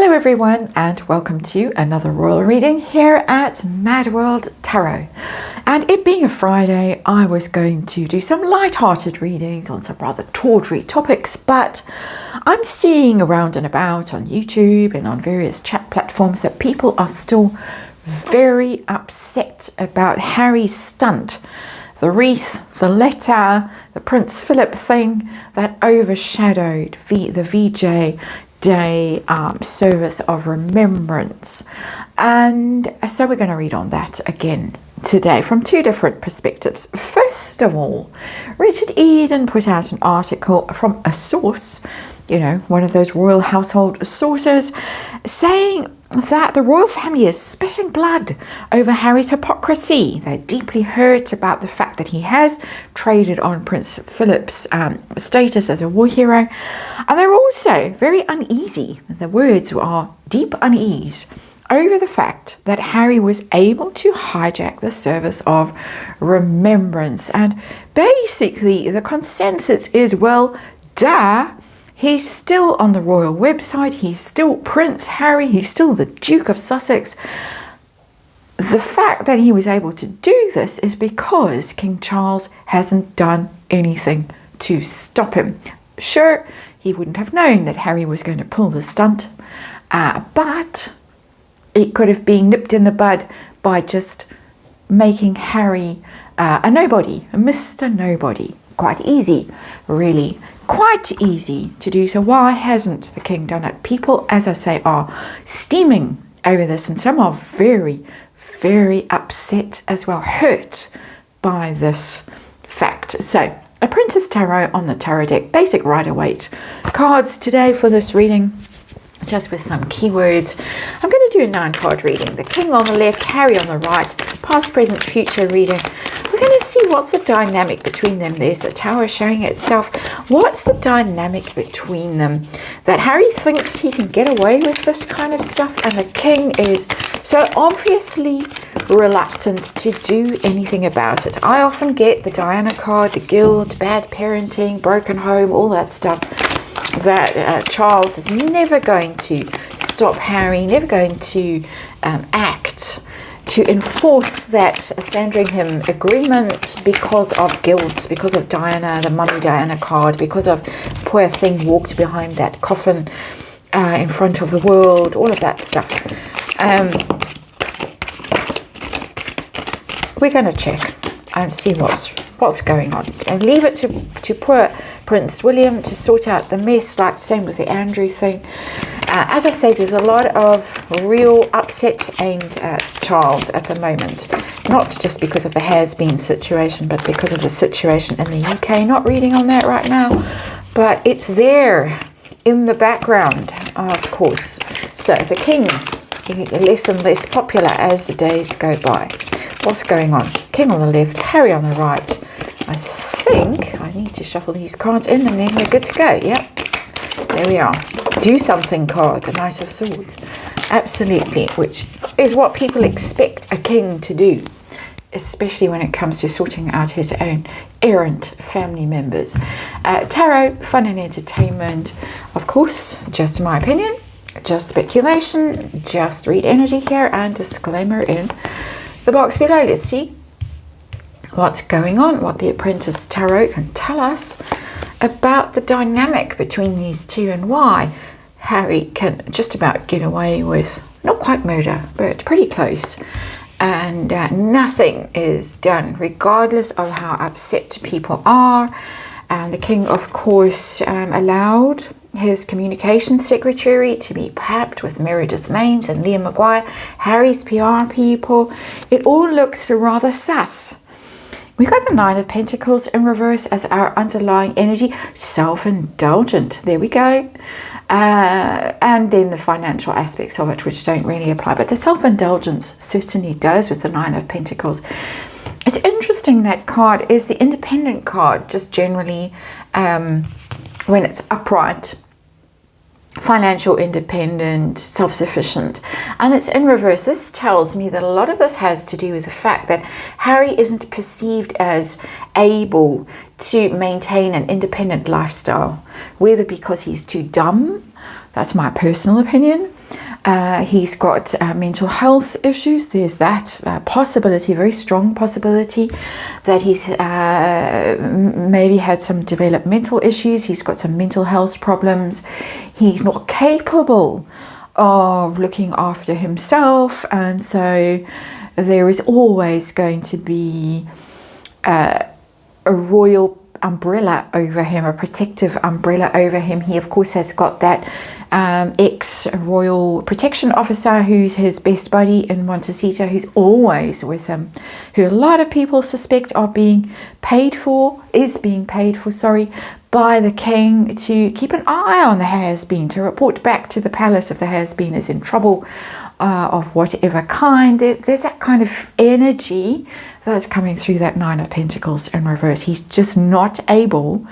Hello everyone and welcome to another royal reading here at MadWorldTarot. And it being a Friday, I was going to do some light-hearted readings on some rather tawdry topics, but I'm seeing around and about on YouTube and on various chat platforms that people are still very upset about Harry's stunt. The wreath, the letter, the Prince Philip thing that overshadowed the VJ Day service of remembrance. And so we're going to read on that again today from two different perspectives. First of all, Richard Eden put out an article from a source, one of those royal household sources, saying that the royal family is spitting blood over Harry's hypocrisy. They're deeply hurt about the fact that he has traded on Prince Philip's status as a war hero. And they're also very uneasy, the words are deep unease, over the fact that Harry was able to hijack the service of remembrance. And basically the consensus is, well, duh, he's still on the royal website, he's still Prince Harry, he's still the Duke of Sussex. The fact that he was able to do this is because King Charles hasn't done anything to stop him. Sure, he wouldn't have known that Harry was going to pull the stunt, but it could have been nipped in the bud by just making Harry a nobody, a Mr. Nobody. Quite easy, really. Quite easy to do. So why hasn't the king done it? People, as I say, are steaming over this, and some are very, very upset as well, hurt by this fact. So a Princess Tarot on the tarot deck, basic Rider-Waite cards today for this reading, just with some keywords. I'm going to do a 9-card reading. The king on the left, Harry on the right, past, present, future reading. We're going to see what's the dynamic between them. There's the tower showing itself. What's the dynamic between them? That Harry thinks he can get away with this kind of stuff, and the king is so obviously reluctant to do anything about it. I often get the Diana card, the guilt, bad parenting, broken home, all that stuff. That Charles is never going to stop Harry, never going to act to enforce that Sandringham agreement because of guilt, because of Diana, the Mummy Diana card, because of poor thing walked behind that coffin in front of the world, all of that stuff. We're going to check and see what's going on, and leave it to poor Prince William to sort out the mess, like the same with the Andrew thing. As I say, there's a lot of real upset aimed at Charles at the moment, not just because of the has-been situation, but because of the situation in the UK. Not reading on that right now, but it's there in the background, of course. So the king, less and less popular as the days go by. What's going on? King on the left, Harry on the right. I think I need to shuffle these cards in and then we're good to go. Yep, there we are. Do something card, the Knight of Swords. Absolutely, which is what people expect a king to do, especially when it comes to sorting out his own errant family members. Tarot, fun and entertainment. Of course, just my opinion, just speculation, just read energy here, and disclaimer in the box below. Let's see what's going on, what the Apprentice Tarot can tell us about the dynamic between these two, and why Harry can just about get away with, not quite murder, but pretty close, and nothing is done, regardless of how upset people are. And the king, of course, allowed his communications secretary to be papped with Meredith Maines and Liam Maguire, Harry's PR people. It all looks rather sus. We got the Nine of Pentacles in reverse as our underlying energy, self-indulgent. There we go. And then the financial aspects of it, which don't really apply. But the self-indulgence certainly does with the Nine of Pentacles. It's interesting that card is the independent card, just generally when it's upright. Financial independent, self-sufficient, and it's in reverse. This tells me that a lot of this has to do with the fact that Harry isn't perceived as able to maintain an independent lifestyle, whether because he's too dumb, that's my personal opinion, He's got mental health issues. There's that possibility, very strong possibility, that he's maybe had some developmental issues. He's got some mental health problems. He's not capable of looking after himself, and so there is always going to be a royal umbrella over him, a protective umbrella over him. He of course has got that ex-royal protection officer who's his best buddy in Montecito, who's always with him, who a lot of people suspect is being paid for by the king to keep an eye on the has-been, to report back to the palace if the has-been is in trouble of whatever kind. There's that kind of energy that's coming through that Nine of Pentacles in reverse. He's just not able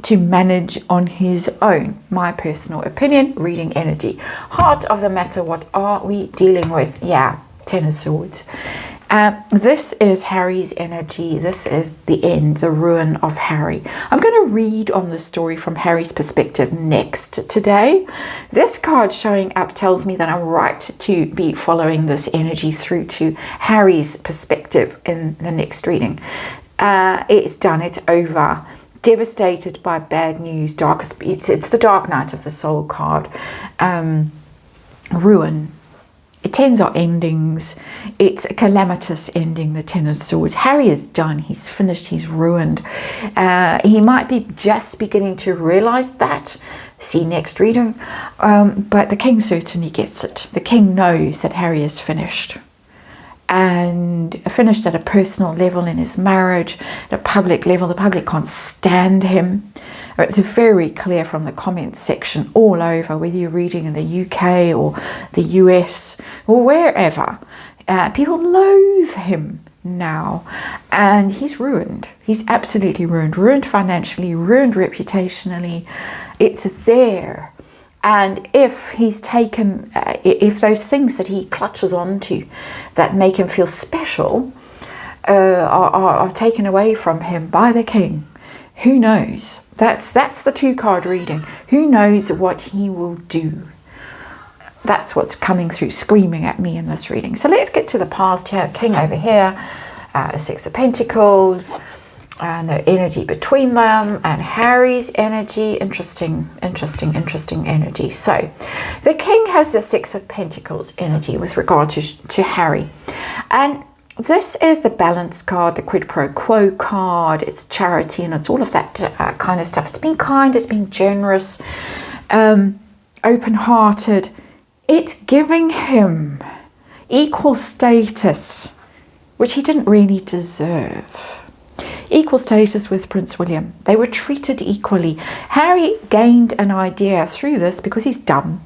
to manage on his own. My personal opinion, reading energy. Heart of the matter, what are we dealing with? Yeah, Ten of Swords. This is Harry's energy. This is the end, the ruin of Harry. I'm going to read on the story from Harry's perspective next today. This card showing up tells me that I'm right to be following this energy through to Harry's perspective in the next reading. It's done, it's over. Devastated by bad news, it's the Dark Night of the Soul card. Ruin. Tens are endings. It's a calamitous ending, the Ten of Swords. Harry is done. He's finished. He's ruined. He might be just beginning to realize that. See next reading. But the king certainly gets it. The king knows that Harry is finished. And finished at a personal level in his marriage, at a public level. The public can't stand him. It's very clear from the comments section all over, whether you're reading in the UK or the US or wherever. People loathe him now, and he's ruined. He's absolutely ruined. Ruined financially, ruined reputationally. It's there. And if he's taken, if those things that he clutches onto that make him feel special are taken away from him by the king, who knows? That's the two-card reading. Who knows what he will do? That's what's coming through, screaming at me in this reading. So let's get to the past here. King over here, Six of Pentacles, and the energy between them, and Harry's energy. Interesting energy. So the king has the Six of Pentacles energy with regard to Harry, and this is the balance card, the quid pro quo card. It's charity, and it's all of that kind of stuff. It's been kind, it's been generous, open-hearted. It's giving him equal status, which he didn't really deserve. Equal status with Prince William. They were treated equally. Harry gained an idea through this because he's dumb,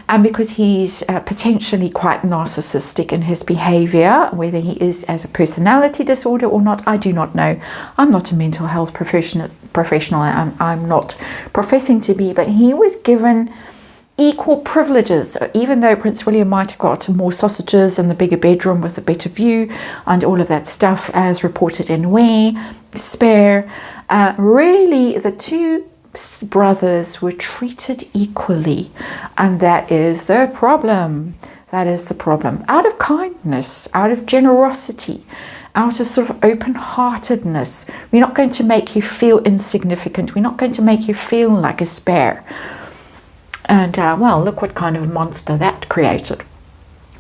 and because he's potentially quite narcissistic in his behavior. Whether he is as a personality disorder or not, I do not know. I'm not a mental health professional. I'm not professing to be, but he was given equal privileges, even though Prince William might have got more sausages and the bigger bedroom with a better view and all of that stuff as reported in Waite, Spare. Really, the two brothers were treated equally, and that is the problem. That is the problem. Out of kindness, out of generosity, out of sort of open-heartedness. We're not going to make you feel insignificant. We're not going to make you feel like a spare. And well, look what kind of monster that created.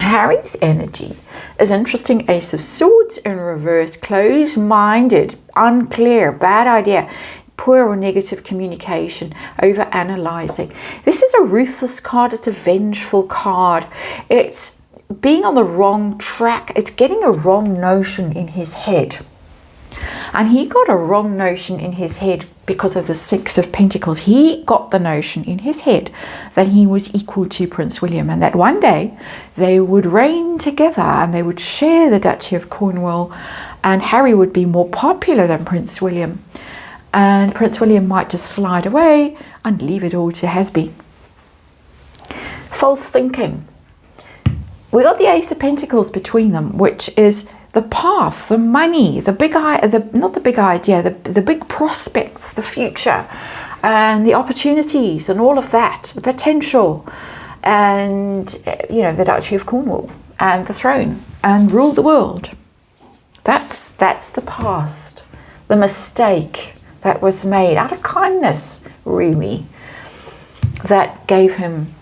Harry's energy is interesting. Ace of Swords in reverse, closed-minded, unclear, bad idea, poor or negative communication, over-analyzing. This is a ruthless card. It's a vengeful card. It's being on the wrong track. It's getting a wrong notion in his head. And he got a wrong notion in his head because of the Six of Pentacles. He got the notion in his head that he was equal to Prince William, and that one day they would reign together and they would share the Duchy of Cornwall, and Harry would be more popular than Prince William, and Prince William might just slide away and leave it all to has-been. False thinking. We got the Ace of Pentacles between them, which is the path, the money, the big not the big idea, the big prospects, the future, and the opportunities, and all of that, the potential. and, you know, the Duchy of Cornwall and the throne and rule the world. That's the past, the mistake that was made out of kindness, really, that gave him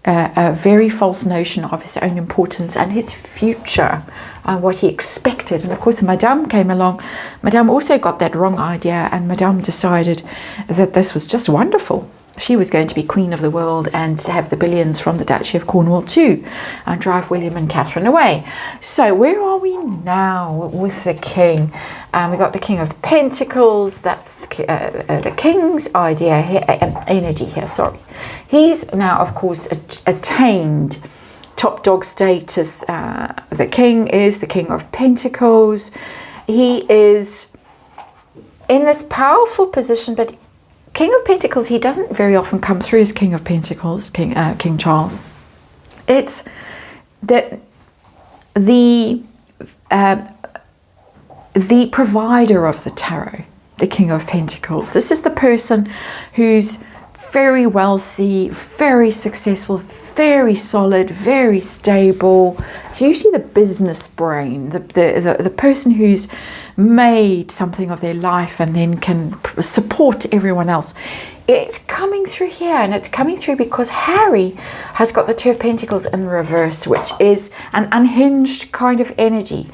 a very false notion of his own importance and his future, what he expected. And of course, Madame came along. Madame also got that wrong idea, and Madame decided that this was just wonderful. She was going to be queen of the world and to have the billions from the Duchy of Cornwall too, and drive William and Catherine away. So where are we now with the king? We got the King of Pentacles. That's the king's idea here, energy here, sorry. He's now, of course, attained top dog status. The king is the King of Pentacles. He is in this powerful position, but King of Pentacles, he doesn't very often come through as King of Pentacles, King Charles. It's the provider of the tarot, the King of Pentacles. This is the person who's very wealthy, very successful, very solid, very stable. It's usually the business brain, the person who's made something of their life and then can support everyone else. It's coming through here, and it's coming through because Harry has got the Two of Pentacles in reverse, which is an unhinged kind of energy.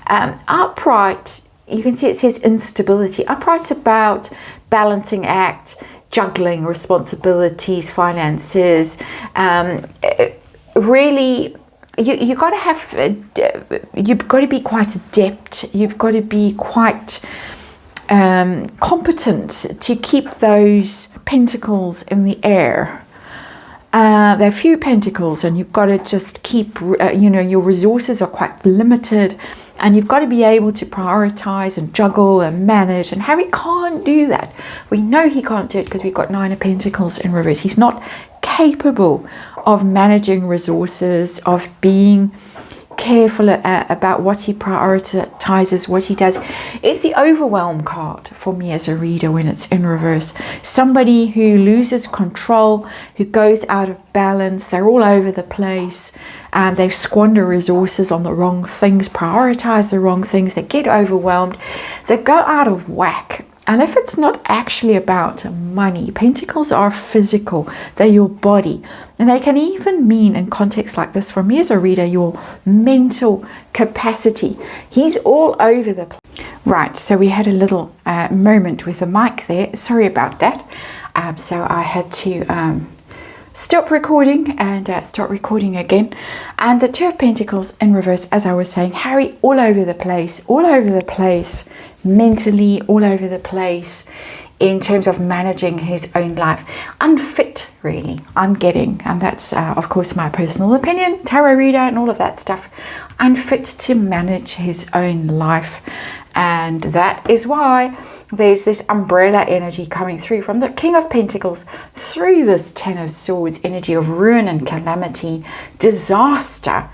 Upright, you can see it says instability. Upright's about balancing act, juggling responsibilities, finances. Really, you've got to have, you've got to be quite adept. You've got to be quite competent to keep those pentacles in the air. There are few pentacles, and you've got to just keep, you know, your resources are quite limited, and you've got to be able to prioritize and juggle and manage. And Harry can't do that. We know he can't do it because we've got Nine of Pentacles in reverse. He's not capable of managing resources, of being careful about what he prioritizes, what he does. It's the overwhelm card for me as a reader when it's in reverse. Somebody who loses control, who goes out of balance. They're all over the place, and they squander resources on the wrong things, prioritize the wrong things. They get overwhelmed, they go out of whack. And if it's not actually about money, pentacles are physical, they're your body. And they can even mean, in context like this, for me as a reader, your mental capacity. He's all over the place. Right, so we had a little moment with the mic there. Sorry about that. So I had to stop recording and start recording again. And the Two of Pentacles in reverse, as I was saying, Harry all over the place, mentally all over the place in terms of managing his own life. Unfit, really, I'm getting, and that's of course my personal opinion, tarot reader and all of that stuff, unfit to manage his own life. And that is why there's this umbrella energy coming through from the King of Pentacles through this Ten of Swords energy of ruin and calamity, disaster,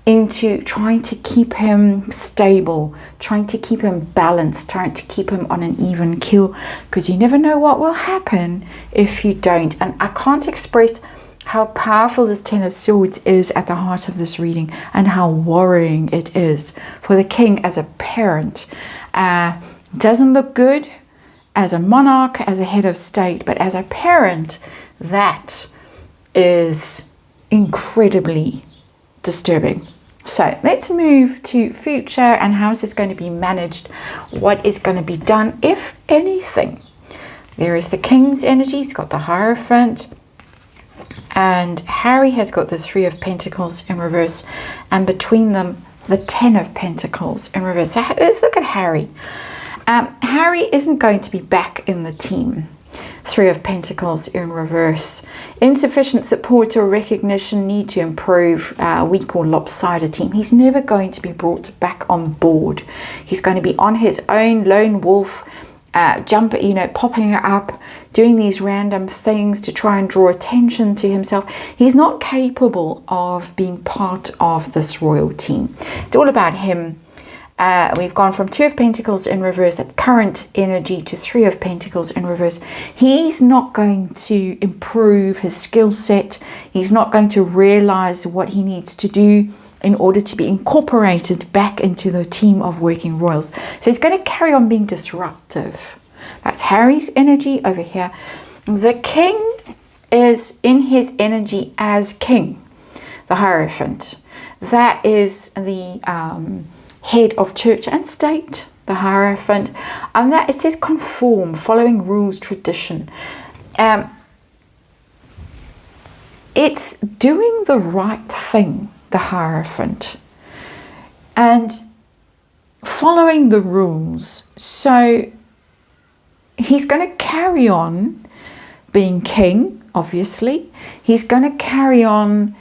into trying to keep him stable, trying to keep him balanced, trying to keep him on an even keel, because you never know what will happen if you don't. And I can't express how powerful this Ten of Swords is at the heart of this reading, and how worrying it is for the king as a parent. Doesn't look good as a monarch, as a head of state, but as a parent, that is incredibly disturbing. So let's move to future, and how is this going to be managed? What is going to be done, if anything? There is the king's energy. He's got the Hierophant, and Harry has got the Three of Pentacles in reverse, and between them the Ten of Pentacles in reverse. So let's look at Harry. Harry isn't going to be back in the team. Three of Pentacles in reverse. Insufficient support or recognition, need to improve, weak or lopsided team. He's never going to be brought back on board. He's going to be on his own, lone wolf, popping up, doing these random things to try and draw attention to himself. He's not capable of being part of this royal team. It's all about him We've gone from 2 of Pentacles in reverse at current energy to 3 of Pentacles in reverse. He's not going to improve his skill set. He's not going to realize what he needs to do in order to be incorporated back into the team of working royals. So he's going to carry on being disruptive. That's Harry's energy over here. The king is in his energy as king, the Hierophant. That is the head of church and state, the Hierophant. And that it says conform, following rules, tradition. It's doing the right thing, the Hierophant, and following the rules. So he's going to carry on being king, obviously. He's going to carry on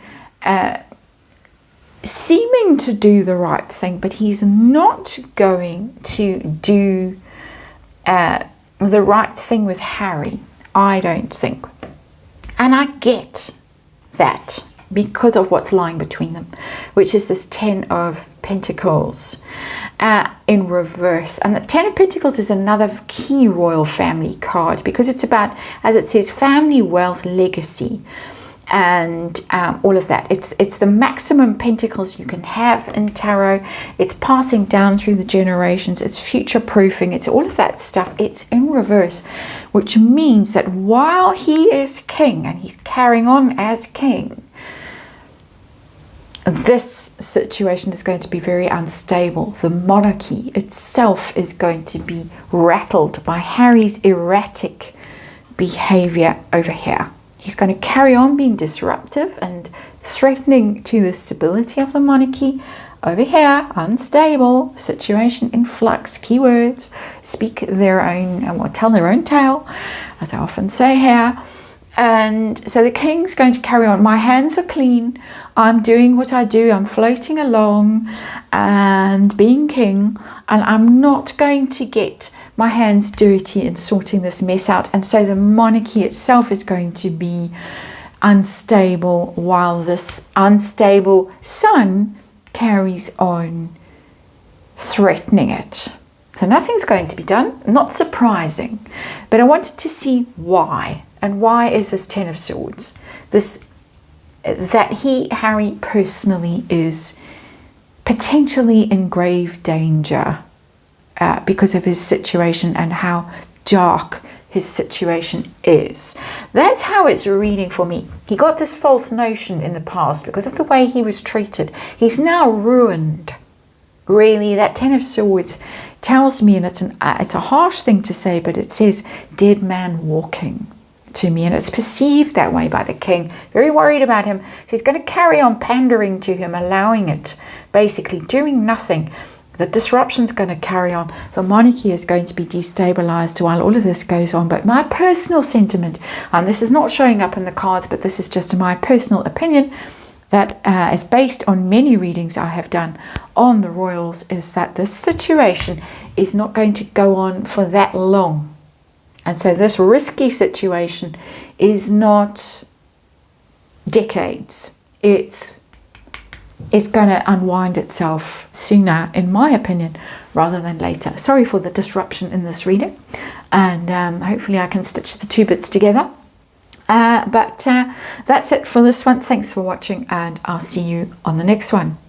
seeming to do the right thing, but he's not going to do the right thing with Harry, I don't think. And I get that because of what's lying between them, which is this 10 of Pentacles in reverse. And the 10 of Pentacles is another key royal family card because it's about, as it says, family, wealth, legacy, and all of that. It's the maximum pentacles you can have in tarot. It's passing down through the generations. It's future proofing. It's all of that stuff. It's in reverse, which means that while he is king and he's carrying on as king, this situation is going to be very unstable. The monarchy itself is going to be rattled by Harry's erratic behavior over here. He's going to carry on being disruptive and threatening to the stability of the monarchy. Over here, unstable, situation in flux, keywords, speak their own, or tell their own tale, as I often say here. And so the king's going to carry on. My hands are clean. I'm doing what I do. I'm floating along and being king. And I'm not going to get my hands dirty in sorting this mess out. And so the monarchy itself is going to be unstable while this unstable sun carries on threatening it. So nothing's going to be done. Not surprising. But I wanted to see why. And why is this 10 of Swords? That Harry personally is potentially in grave danger because of his situation and how dark his situation is. That's how it's reading for me. He got this false notion in the past because of the way he was treated. He's now ruined. Really, that 10 of Swords tells me, and it's a harsh thing to say, but it says dead man walking to me, and it's perceived that way by the king. Very worried about him. So he's going to carry on pandering to him, allowing it, basically doing nothing. The disruption's going to carry on. The monarchy is going to be destabilized while all of this goes on. But my personal sentiment, and this is not showing up in the cards, but this is just my personal opinion that is based on many readings I have done on the royals, is that this situation is not going to go on for that long. And so this risky situation is not decades. It's going to unwind itself sooner, in my opinion, rather than later. Sorry for the disruption in this reading. And hopefully I can stitch the two bits together. But that's it for this one. Thanks for watching, and I'll see you on the next one.